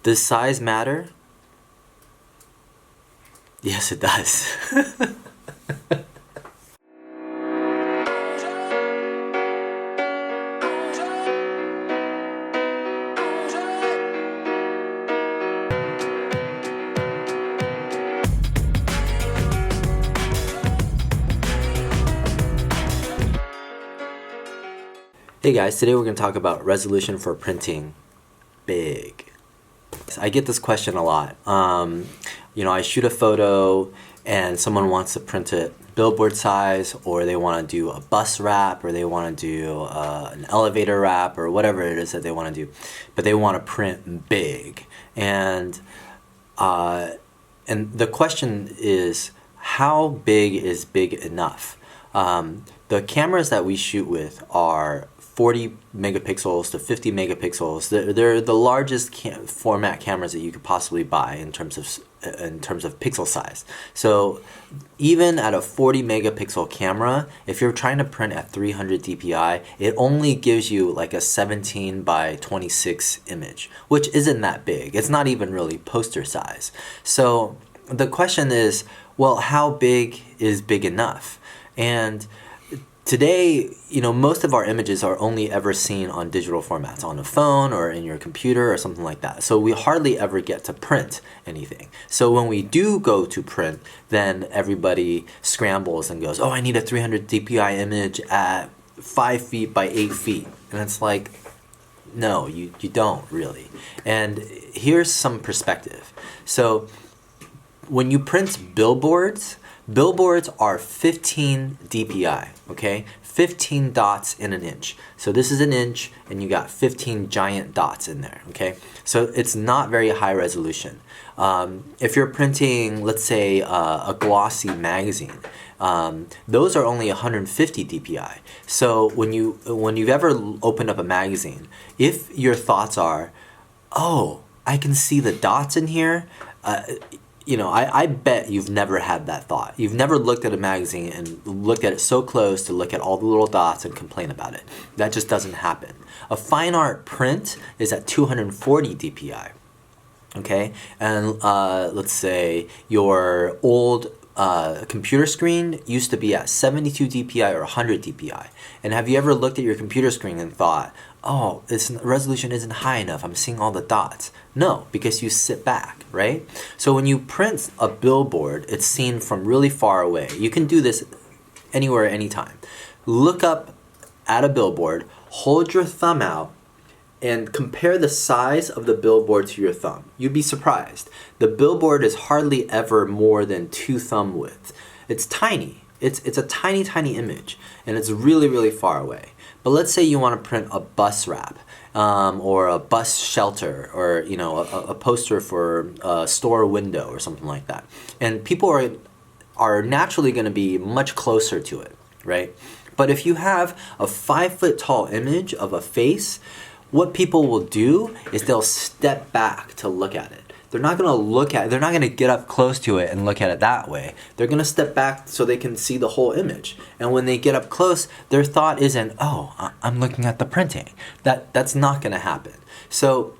Does size matter? Yes, it does. Hey guys, today we're going to talk about resolution for printing big. I get this question a lot. I shoot a photo and someone wants to print it billboard size, or they want to do a bus wrap, or they want to do an elevator wrap, or whatever it is that they want to do, but they want to print big. And the question is, how big is big enough? The cameras that we shoot with are 40 megapixels to 50 megapixels. They're the largest format cameras that you could possibly buy in terms of pixel size. So even at a 40 megapixel camera, if you're trying to print at 300 dpi, it only gives you like a 17 by 26 image, which isn't that big. It's not even really poster size. So the question is, well, how big is big enough? And today, most of our images are only ever seen on digital formats, on a phone or in your computer or something like that. So we hardly ever get to print anything. So when we do go to print, then everybody scrambles and goes, oh, I need a 300 dpi image at 5 feet by 8 feet. And it's like, no, you don't really. And here's some perspective. So when you print billboards are 15 dpi, okay? 15 dots in an inch. So this is an inch, and you got 15 giant dots in there, okay? So it's not very high resolution. If you're printing, let's say, a glossy magazine, those are only 150 dpi. So when you've ever opened up a magazine, if your thoughts are, oh, I can see the dots in here, I bet you've never had that thought. You've never looked at a magazine and looked at it so close to look at all the little dots and complain about it. That just doesn't happen. A fine art print is at 240 dpi, okay? And let's say your old computer screen used to be at 72 dpi or 100 dpi. And have you ever looked at your computer screen and thought, oh, its resolution isn't high enough, I'm seeing all the dots? No, because you sit back, right? So when you print a billboard, it's seen from really far away. You can do this anywhere, anytime. Look up at a billboard, hold your thumb out, and compare the size of the billboard to your thumb. You'd be surprised. The billboard is hardly ever more than 2 thumb width. It's tiny. It's a tiny, tiny image, and it's really, really far away. But let's say you want to print a bus wrap, or a bus shelter, or a poster for a store window or something like that. And people are naturally going to be much closer to it, right? But if you have a 5 foot tall image of a face, what people will do is they'll step back to look at it. They're not going to get up close to it and look at it that way. They're going to step back so they can see the whole image. And when they get up close, their thought isn't, oh, I'm looking at the printing. That's not going to happen. So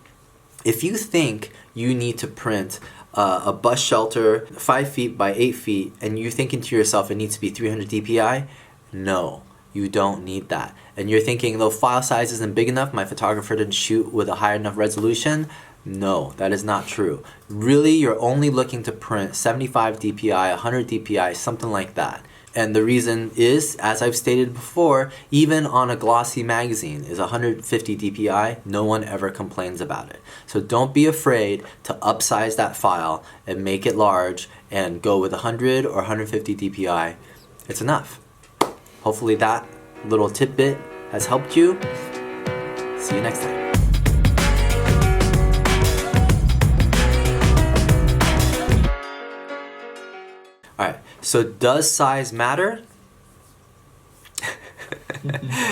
if you think you need to print a bus shelter 5 feet by 8 feet, and you're thinking to yourself it needs to be 300 dpi, no, you don't need that. And you're thinking, the file size isn't big enough, my photographer didn't shoot with a high enough resolution. No, that is not true. Really, you're only looking to print 75 dpi, 100 dpi, something like that. And the reason is, as I've stated before, even on a glossy magazine is 150 dpi, no one ever complains about it. So don't be afraid to upsize that file and make it large and go with 100 or 150 dpi. It's enough. Hopefully that little tidbit has helped you. See you next time. All right, so does size matter?